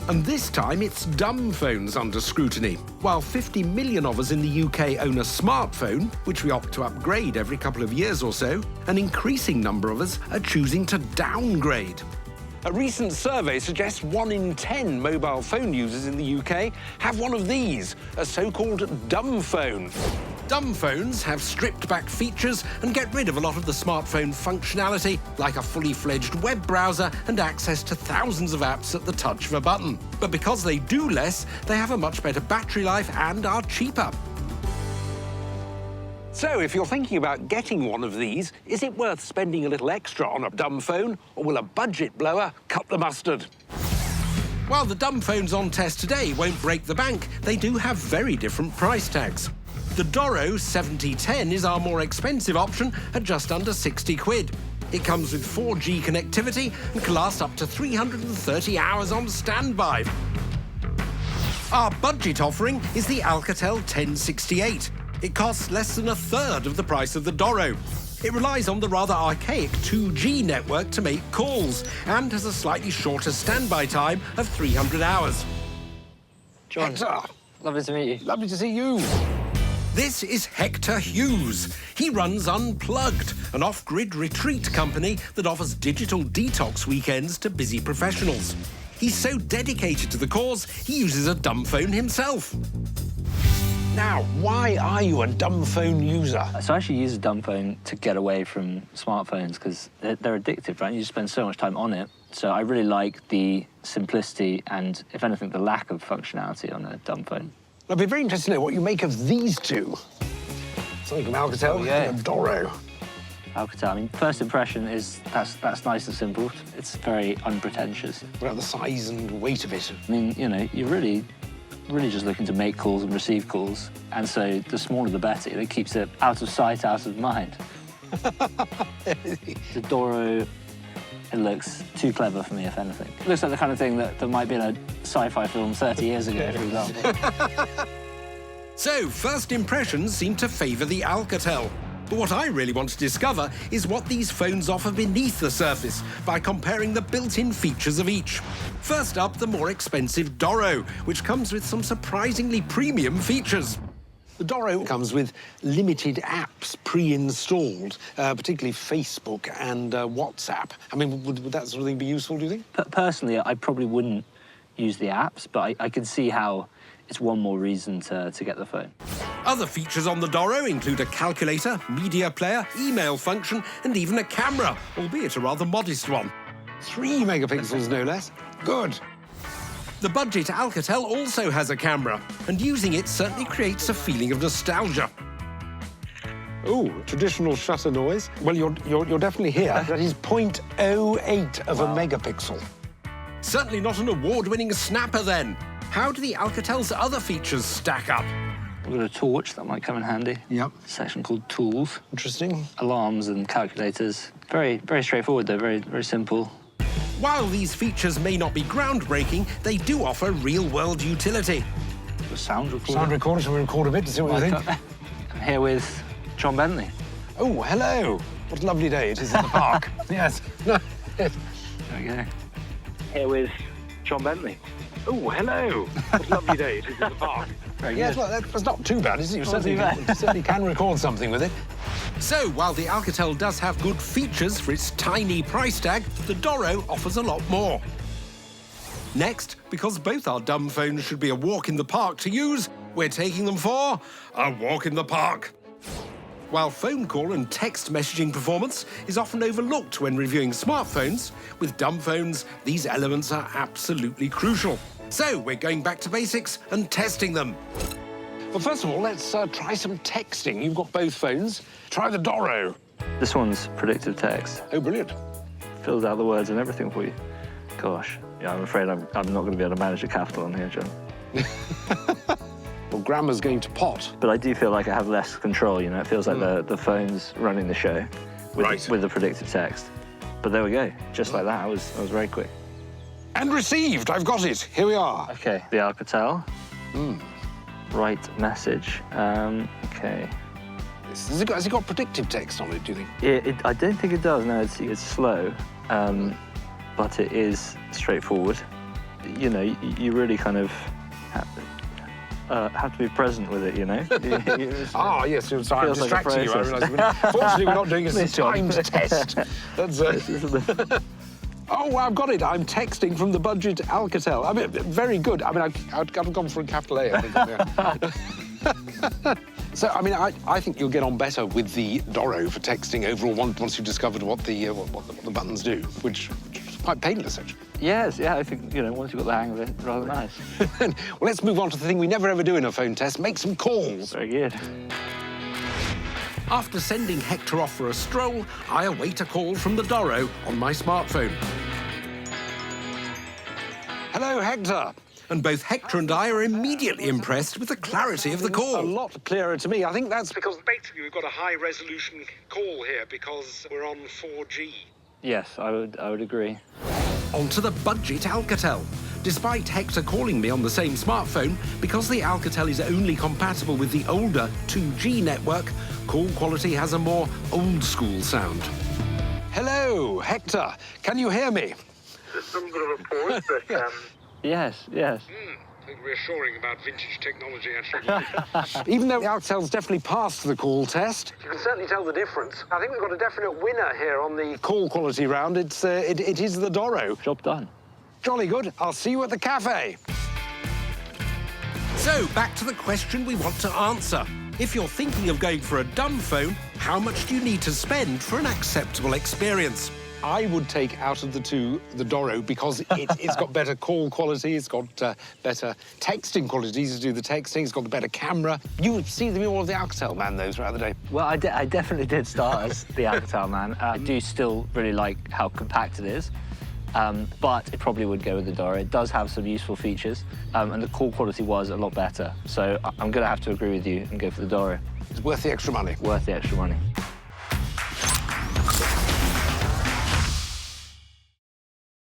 And this time, it's dumb phones under scrutiny. While 50 million of us in the UK own a smartphone, which we opt to upgrade every couple of years or so, an increasing number of us are choosing to downgrade. A recent survey suggests 1 in 10 mobile phone users in the UK have one of these, a so-called dumb phone. Dumb phones have stripped-back features and get rid of a lot of the smartphone functionality, like a fully-fledged web browser and access to thousands of apps at the touch of a button. But because they do less, they have a much better battery life and are cheaper. So, if you're thinking about getting one of these, is it worth spending a little extra on a dumb phone, or will a budget blower cut the mustard? While the dumb phones on test today won't break the bank, they do have very different price tags. The DORO 7010 is our more expensive option at just under 60 quid. It comes with 4G connectivity and can last up to 330 hours on standby. Our budget offering is the ALCATEL 1068. It costs less than a third of the price of the DORO. It relies on the rather archaic 2G network to make calls and has a slightly shorter standby time of 300 hours. John, Hector. Lovely to meet you. Lovely to see you. This is Hector Hughes. He runs Unplugged, an off-grid retreat company that offers digital detox weekends to busy professionals. He's so dedicated to the cause, he uses a dumb phone himself. Now, why are you a dumb phone user? So I actually use a dumb phone to get away from smartphones because they're addictive, right? You spend so much time on it. So I really like the simplicity and, if anything, the lack of functionality on a dumb phone. I'd be very interested to know what you make of these two. Something from Alcatel and a DORO. Alcatel, I mean, first impression is that's nice and simple. It's very unpretentious. What about the size and weight of it? I mean, you know, you're really just looking to make calls and receive calls. And so the smaller the better. It keeps it out of sight, out of mind. The DORO, it looks too clever for me, if anything. It looks like the kind of thing that might be in a sci-fi film 30 years ago, for example. So, first impressions seem to favour the Alcatel. But what I really want to discover is what these phones offer beneath the surface by comparing the built-in features of each. First up, the more expensive DORO, which comes with some surprisingly premium features. The DORO comes with limited apps pre-installed, particularly Facebook and WhatsApp. I mean, would that sort of thing be useful, do you think? Personally, I probably wouldn't use the apps, but I can see how it's one more reason to get the phone. Other features on the DORO include a calculator, media player, email function, and even a camera, albeit a rather modest one. 3 megapixels, no less. Good. The budget Alcatel also has a camera, and using it certainly creates a feeling of nostalgia. Oh, traditional shutter noise. Well, you're definitely here. That is 0.08 of a megapixel. Certainly not an award-winning snapper, then. How do the Alcatel's other features stack up? We've got a torch that might come in handy. Yep. A section called Tools. Interesting. Alarms and calculators. Very straightforward, though. Very simple. While these features may not be groundbreaking, they do offer real-world utility. A sound recorder. Sound recorder, shall we record a bit to see what you think? I'm here with John Bentley. Oh, hello. What a lovely day it is in the park. Yes. There we go. Here with John Bentley. Oh, hello. What a lovely day it is in the park. Very good. Yes, well, that's not too bad, is it? You certainly can record something with it. So, while the Alcatel does have good features for its tiny price tag, the DORO offers a lot more. Next, because both our dumb phones should be a walk in the park to use, we're taking them for a walk in the park. While phone call and text messaging performance is often overlooked when reviewing smartphones, with dumb phones, these elements are absolutely crucial. So, we're going back to basics and testing them. Well, first of all, let's try some texting. You've got both phones. Try the DORO. This one's predictive text. Oh, brilliant. Fills out the words and everything for you. Gosh, yeah, I'm afraid I'm not going to be able to manage a capital on here, John. Well, grammar's going to pot. But I do feel like I have less control, you know? It feels like the phone's running the show with the predictive text. But there we go. Just like that, I was very quick. And received. I've got it. Here we are. OK, the Alcatel. Right message. OK. Has it got predictive text on it, do you think? I don't think it does, no. It's slow, but it is straightforward. you know, you really kind of have to be present with it, you know? Ah, yes, so I'm feels like a distracting you. I process. realise. Fortunately, we're not doing a This one. timed test. That's, oh, I've got it. I'm texting from the budget Alcatel. I mean, very good. I mean, I've gone for a capital A, I think. Yeah. So, I mean, I think you'll get on better with the DORO for texting overall once you've discovered what the buttons do, which is quite painless, actually. Yes, yeah, I think, you know, once you've got the hang of it, rather nice. Well, let's move on to the thing we never ever do in a phone test, make some calls. Very good. After sending Hector off for a stroll, I await a call from the DORO on my smartphone. Hello, Hector. And both Hector and I are immediately impressed with the clarity of the call. A lot clearer to me. I think that's because basically we've got a high-resolution call here because we're on 4G. Yes, I would agree. On to the budget Alcatel. Despite Hector calling me on the same smartphone, because the Alcatel is only compatible with the older 2G network, call quality has a more old-school sound. Hello, Hector. Can you hear me? There's some bit of a pause, but... Yes, yes. I think reassuring about vintage technology, actually. Even though the Alcatel's definitely passed the call test, you can certainly tell the difference. I think we've got a definite winner here on the call quality round. It is the DORO. Job done. Jolly good. I'll see you at the cafe. So, back to the question we want to answer. If you're thinking of going for a dumb phone, how much do you need to spend for an acceptable experience? I would take out of the two the DORO because it's got better call quality, it's got better texting quality, easy to do the texting, it's got a better camera. You would see them all of the Alcatel man, though, throughout the day. Well, I definitely did start as the Alcatel man. I do still really like how compact it is, but it probably would go with the DORO. It does have some useful features, and the call quality was a lot better. So I'm going to have to agree with you and go for the DORO. It's worth the extra money. Worth the extra money.